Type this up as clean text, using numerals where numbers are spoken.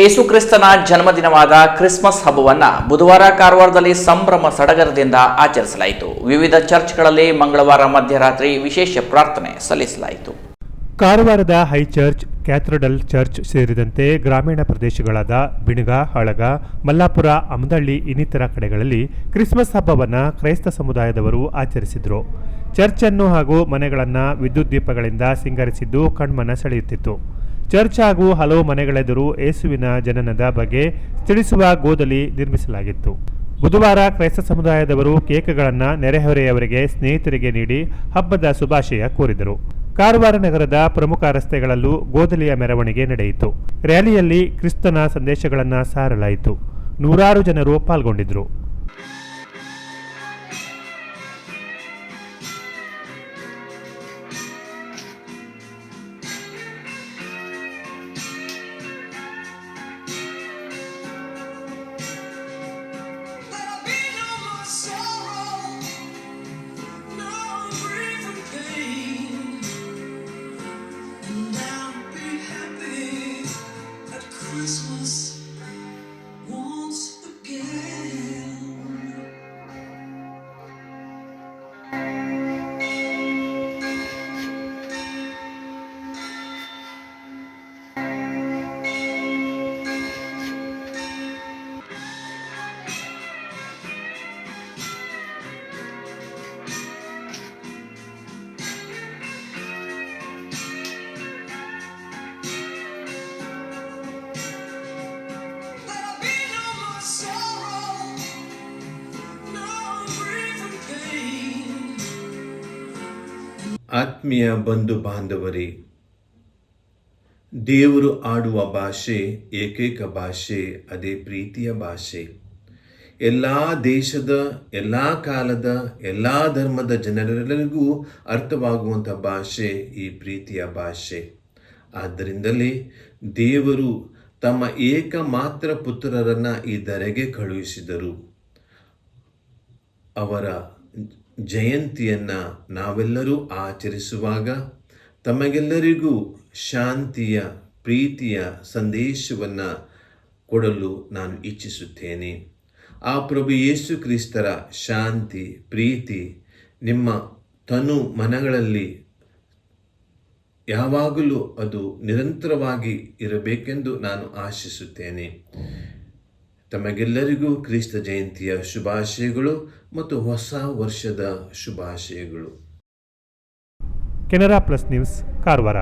ಯೇಸು ಕ್ರಿಸ್ತನ ಜನ್ಮದಿನವಾದ ಕ್ರಿಸ್ಮಸ್ ಹಬ್ಬವನ್ನು ಬುಧವಾರ ಕಾರವಾರದಲ್ಲಿ ಸಂಭ್ರಮ ಸಡಗರದಿಂದ ಆಚರಿಸಲಾಯಿತು. ವಿವಿಧ ಚರ್ಚ್ಗಳಲ್ಲಿ ಮಂಗಳವಾರ ಮಧ್ಯರಾತ್ರಿ ವಿಶೇಷ ಪ್ರಾರ್ಥನೆ ಸಲ್ಲಿಸಲಾಯಿತು. ಕಾರವಾರದ ಹೈ ಚರ್ಚ್, ಕ್ಯಾಥಡ್ರಲ್ ಚರ್ಚ್ ಸೇರಿದಂತೆ ಗ್ರಾಮೀಣ ಪ್ರದೇಶಗಳಾದ ಬಿಣಗ, ಹಳಗ, ಮಲ್ಲಾಪುರ, ಅಮದಳ್ಳಿ ಇನ್ನಿತರ ಕಡೆಗಳಲ್ಲಿ ಕ್ರಿಸ್ಮಸ್ ಹಬ್ಬವನ್ನು ಕ್ರೈಸ್ತ ಸಮುದಾಯದವರು ಆಚರಿಸಿದರು. ಚರ್ಚ್ ಅನ್ನು ಹಾಗೂ ಮನೆಗಳನ್ನು ವಿದ್ಯುತ್ ದೀಪಗಳಿಂದ ಸಿಂಗರಿಸಿದ್ದು ಕಣ್ಮನ ಸೆಳೆಯುತ್ತಿತ್ತು. ಚರ್ಚ್ ಹಾಗೂ ಹಲವು ಮನೆಗಳೆದುರು ಯೇಸುವಿನ ಜನನದ ಬಗ್ಗೆ ತಿಳಿಸುವ ಗೋದಲಿ ನಿರ್ಮಿಸಲಾಗಿತ್ತು. ಬುಧವಾರ ಕ್ರೈಸ್ತ ಸಮುದಾಯದವರು ಕೇಕ್ಗಳನ್ನು ನೆರೆಹೊರೆಯವರಿಗೆ, ಸ್ನೇಹಿತರಿಗೆ ನೀಡಿ ಹಬ್ಬದ ಶುಭಾಶಯ ಕೋರಿದರು. ಕಾರವಾರ ನಗರದ ಪ್ರಮುಖ ರಸ್ತೆಗಳಲ್ಲೂ ಗೋದಲಿಯ ಮೆರವಣಿಗೆ ನಡೆಯಿತು. ರ್ಯಾಲಿಯಲ್ಲಿ ಕ್ರಿಸ್ತನ ಸಂದೇಶಗಳನ್ನು ಸಾರಲಾಯಿತು. ನೂರಾರು ಜನರು ಪಾಲ್ಗೊಂಡಿದ್ದರು. ಆತ್ಮೀಯ ಬಂಧು ಬಾಂಧವರೇ, ದೇವರು ಆಡುವ ಭಾಷೆ ಏಕೈಕ ಭಾಷೆ, ಅದೇ ಪ್ರೀತಿಯ ಭಾಷೆ. ಎಲ್ಲ ದೇಶದ, ಎಲ್ಲ ಕಾಲದ, ಎಲ್ಲ ಧರ್ಮದ ಜನರೆಲ್ಲರಿಗೂ ಅರ್ಥವಾಗುವಂಥ ಭಾಷೆ ಈ ಪ್ರೀತಿಯ ಭಾಷೆ. ಆದ್ದರಿಂದಲೇ ದೇವರು ತಮ್ಮ ಏಕಮಾತ್ರ ಪುತ್ರರನ್ನು ಈ ಧರೆಗೆ ಕಳುಹಿಸಿದರು. ಅವರ ಜಯಂತಿಯನ್ನು ನಾವೆಲ್ಲರೂ ಆಚರಿಸುವಾಗ ತಮಗೆಲ್ಲರಿಗೂ ಶಾಂತಿಯ, ಪ್ರೀತಿಯ ಸಂದೇಶವನ್ನು ಕೊಡಲು ನಾನು ಇಚ್ಛಿಸುತ್ತೇನೆ. ಆ ಪ್ರಭು ಯೇಸು ಕ್ರಿಸ್ತರ ಶಾಂತಿ, ಪ್ರೀತಿ ನಿಮ್ಮ ತನು ಮನಗಳಲ್ಲಿ ಯಾವಾಗಲೂ ಅದು ನಿರಂತರವಾಗಿ ಇರಬೇಕೆಂದು ನಾನು ಆಶಿಸುತ್ತೇನೆ. ತಮಗೆಲ್ಲರಿಗೂ ಕ್ರಿಸ್ತ ಜಯಂತಿಯ ಶುಭಾಶಯಗಳು ಮತ್ತು ಹೊಸ ವರ್ಷದ ಶುಭಾಶಯಗಳು. Canara plus news, Karwar.